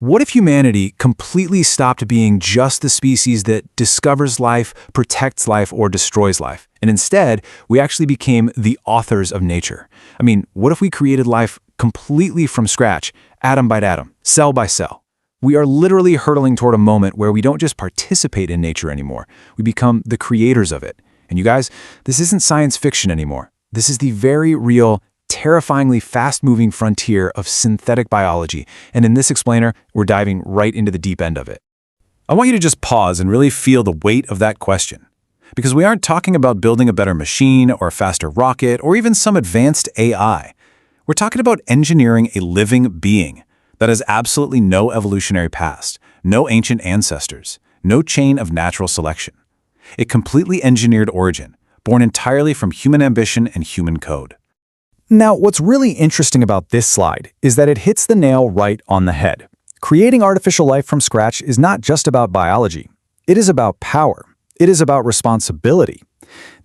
What if humanity completely stopped being just the species that discovers life, protects life, or destroys life, and instead, we actually became the authors of nature? I mean, what if we created life completely from scratch, atom by atom, cell by cell? We are literally hurtling toward a moment where we don't just participate in nature anymore, we become the creators of it. And you guys, this isn't science fiction anymore. This is the very real, terrifyingly fast-moving frontier of synthetic biology, and in this explainer, we're diving right into the deep end of it. I want you to just pause and really feel the weight of that question. Because we aren't talking about building a better machine or a faster rocket or even some advanced AI. We're talking about engineering a living being that has absolutely no evolutionary past, no ancient ancestors, no chain of natural selection. A completely engineered origin, born entirely from human ambition and human code. Now, what's really interesting about this slide is that it hits the nail right on the head. Creating artificial life from scratch is not just about biology. It is about power. It is about responsibility.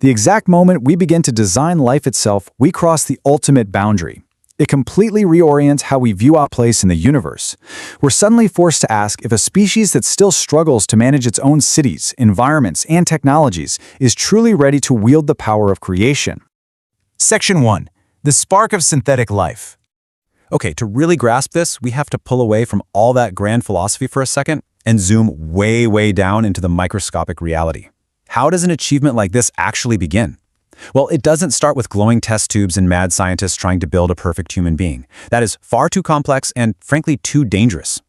The exact moment we begin to design life itself, we cross the ultimate boundary. It completely reorients how we view our place in the universe. We're suddenly forced to ask if a species that still struggles to manage its own cities, environments, and technologies is truly ready to wield the power of creation. Section 1. The spark of synthetic life. Okay, to really grasp this, we have to pull away from all that grand philosophy for a second and zoom way, way down into the microscopic reality. How does an achievement like this actually begin? Well, it doesn't start with glowing test tubes and mad scientists trying to build a perfect human being. That is far too complex and, frankly, too dangerous.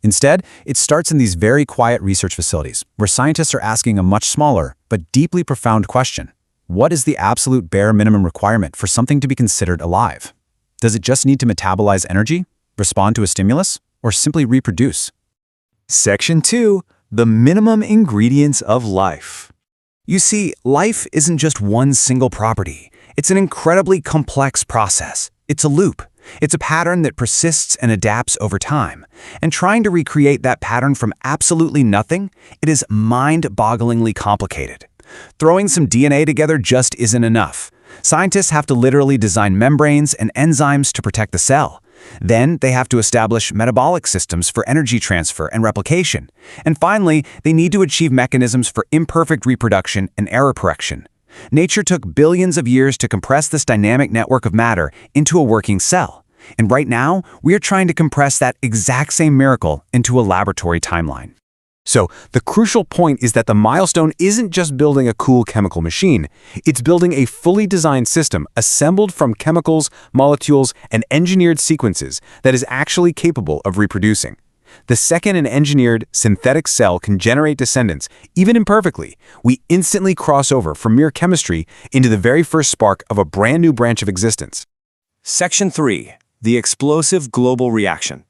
Instead, it starts in these very quiet research facilities, where scientists are asking a much smaller but deeply profound question. What is the absolute bare minimum requirement for something to be considered alive? Does it just need to metabolize energy, respond to a stimulus, or simply reproduce? Section 2. The minimum ingredients of life. You see, life isn't just one single property. It's an incredibly complex process. It's a loop. It's a pattern that persists and adapts over time. And trying to recreate that pattern from absolutely nothing, it is mind-bogglingly complicated. Throwing some DNA together just isn't enough. Scientists have to literally design membranes and enzymes to protect the cell. Then they have to establish metabolic systems for energy transfer and replication. And finally, they need to achieve mechanisms for imperfect reproduction and error correction. Nature took billions of years to compress this dynamic network of matter into a working cell. And right now, we are trying to compress that exact same miracle into a laboratory timeline. So, the crucial point is that the milestone isn't just building a cool chemical machine. It's building a fully designed system assembled from chemicals, molecules, and engineered sequences that is actually capable of reproducing. The second an engineered synthetic cell can generate descendants, even imperfectly, we instantly cross over from mere chemistry into the very first spark of a brand new branch of existence. Section 3. The explosive global reaction.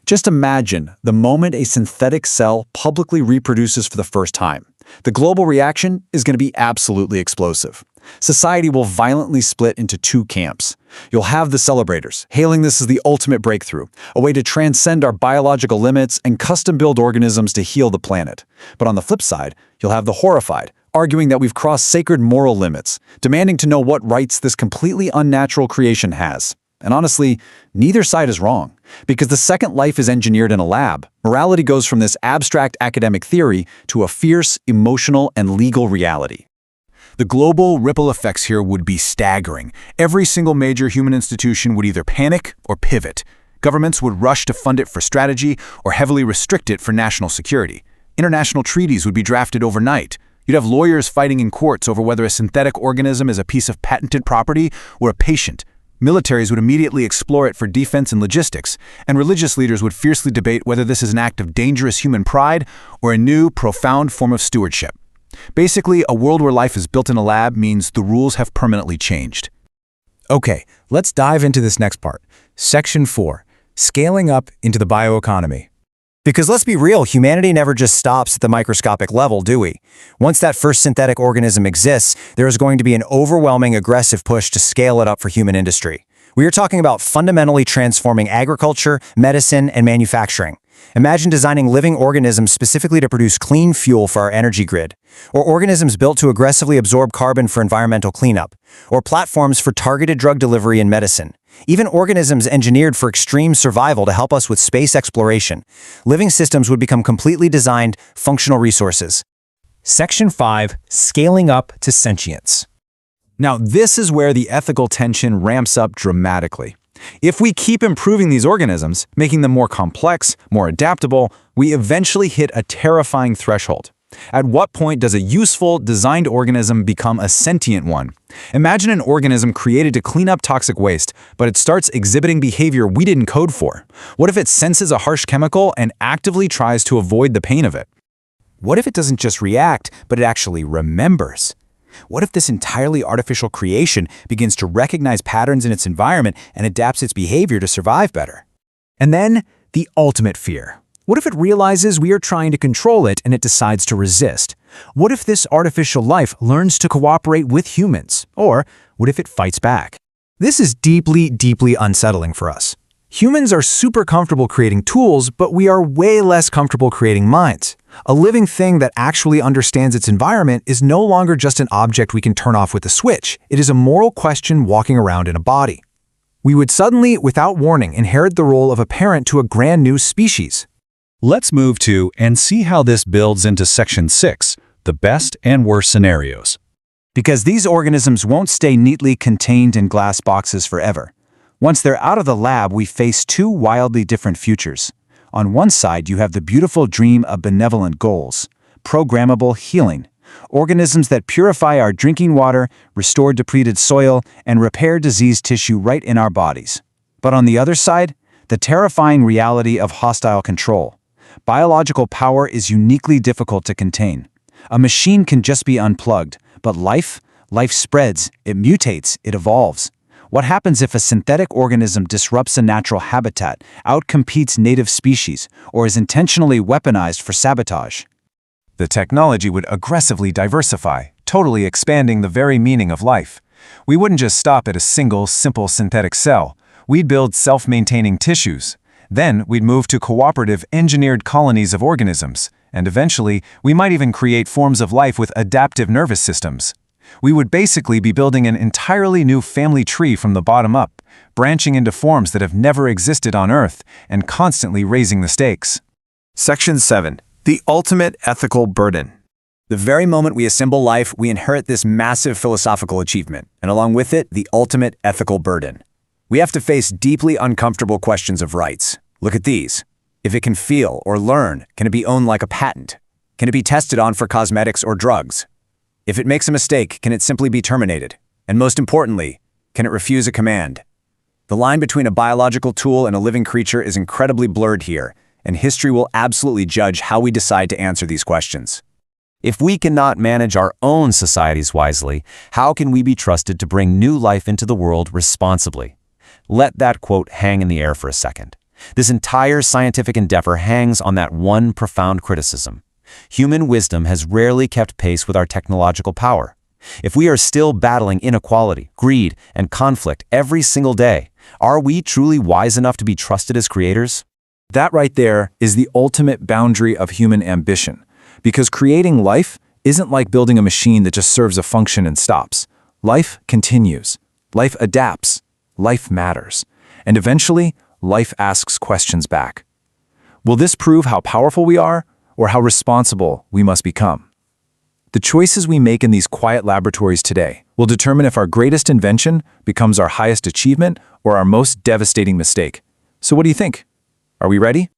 Just imagine the moment a synthetic cell publicly reproduces for the first time. The global reaction is going to be absolutely explosive. Society will violently split into two camps. You'll have the celebrators, hailing this as the ultimate breakthrough, a way to transcend our biological limits and custom-build organisms to heal the planet. But on the flip side, you'll have the horrified, arguing that we've crossed sacred moral limits, demanding to know what rights this completely unnatural creation has. And honestly, neither side is wrong. Because the second life is engineered in a lab, morality goes from this abstract academic theory to a fierce, emotional, and legal reality. The global ripple effects here would be staggering. Every single major human institution would either panic or pivot. Governments would rush to fund it for strategy or heavily restrict it for national security. International treaties would be drafted overnight. You'd have lawyers fighting in courts over whether a synthetic organism is a piece of patented property or a patient. Militaries would immediately explore it for defense and logistics, and religious leaders would fiercely debate whether this is an act of dangerous human pride or a new, profound form of stewardship. Basically, a world where life is built in a lab means the rules have permanently changed. Okay, let's dive into this next part. Section 4. Scaling up into the bioeconomy. Because let's be real, humanity never just stops at the microscopic level, do we? Once that first synthetic organism exists, there is going to be an overwhelming aggressive push to scale it up for human industry. We are talking about fundamentally transforming agriculture, medicine, and manufacturing. Imagine designing living organisms specifically to produce clean fuel for our energy grid, or organisms built to aggressively absorb carbon for environmental cleanup, or platforms for targeted drug delivery in medicine. Even organisms engineered for extreme survival to help us with space exploration. Living systems would become completely designed, functional resources. Section 5. Scaling up to sentience. Now, this is where the ethical tension ramps up dramatically. If we keep improving these organisms, making them more complex, more adaptable, we eventually hit a terrifying threshold. At what point does a useful, designed organism become a sentient one? Imagine an organism created to clean up toxic waste, but it starts exhibiting behavior we didn't code for. What if it senses a harsh chemical and actively tries to avoid the pain of it? What if it doesn't just react, but it actually remembers? What if this entirely artificial creation begins to recognize patterns in its environment and adapts its behavior to survive better? And then, the ultimate fear. What if it realizes we are trying to control it and it decides to resist? What if this artificial life learns to cooperate with humans? Or what if it fights back? This is deeply, deeply unsettling for us. Humans are super comfortable creating tools, but we are way less comfortable creating minds. A living thing that actually understands its environment is no longer just an object we can turn off with a switch. It is a moral question walking around in a body. We would suddenly, without warning, inherit the role of a parent to a brand new species. Let's move to and see how this builds into Section 6, the best and worst scenarios. Because these organisms won't stay neatly contained in glass boxes forever. Once they're out of the lab, we face two wildly different futures. On one side, you have the beautiful dream of benevolent goals, programmable healing, organisms that purify our drinking water, restore depleted soil, and repair diseased tissue right in our bodies. But on the other side, the terrifying reality of hostile control. Biological power is uniquely difficult to contain. A machine can just be unplugged, but life spreads, it mutates, it evolves. What happens if a synthetic organism disrupts a natural habitat, outcompetes native species, or is intentionally weaponized for sabotage? The technology would aggressively diversify, totally expanding the very meaning of life. We wouldn't just stop at a single, simple synthetic cell. We'd build self-maintaining tissues. Then we'd move to cooperative, engineered colonies of organisms, and eventually, we might even create forms of life with adaptive nervous systems. We would basically be building an entirely new family tree from the bottom up, branching into forms that have never existed on Earth and constantly raising the stakes. Section 7. The ultimate ethical burden. The very moment we assemble life, we inherit this massive philosophical achievement, and along with it, the ultimate ethical burden. We have to face deeply uncomfortable questions of rights. Look at these. If it can feel or learn, can it be owned like a patent? Can it be tested on for cosmetics or drugs? If it makes a mistake, can it simply be terminated? And most importantly, can it refuse a command? The line between a biological tool and a living creature is incredibly blurred here, and history will absolutely judge how we decide to answer these questions. If we cannot manage our own societies wisely, how can we be trusted to bring new life into the world responsibly? Let that quote hang in the air for a second. This entire scientific endeavor hangs on that one profound criticism. Human wisdom has rarely kept pace with our technological power. If we are still battling inequality, greed, and conflict every single day, are we truly wise enough to be trusted as creators? That right there is the ultimate boundary of human ambition. Because creating life isn't like building a machine that just serves a function and stops. Life continues. Life adapts. Life matters. And eventually, life asks questions back. Will this prove how powerful we are, or how responsible we must become? The choices we make in these quiet laboratories today will determine if our greatest invention becomes our highest achievement or our most devastating mistake. So what do you think? Are we ready?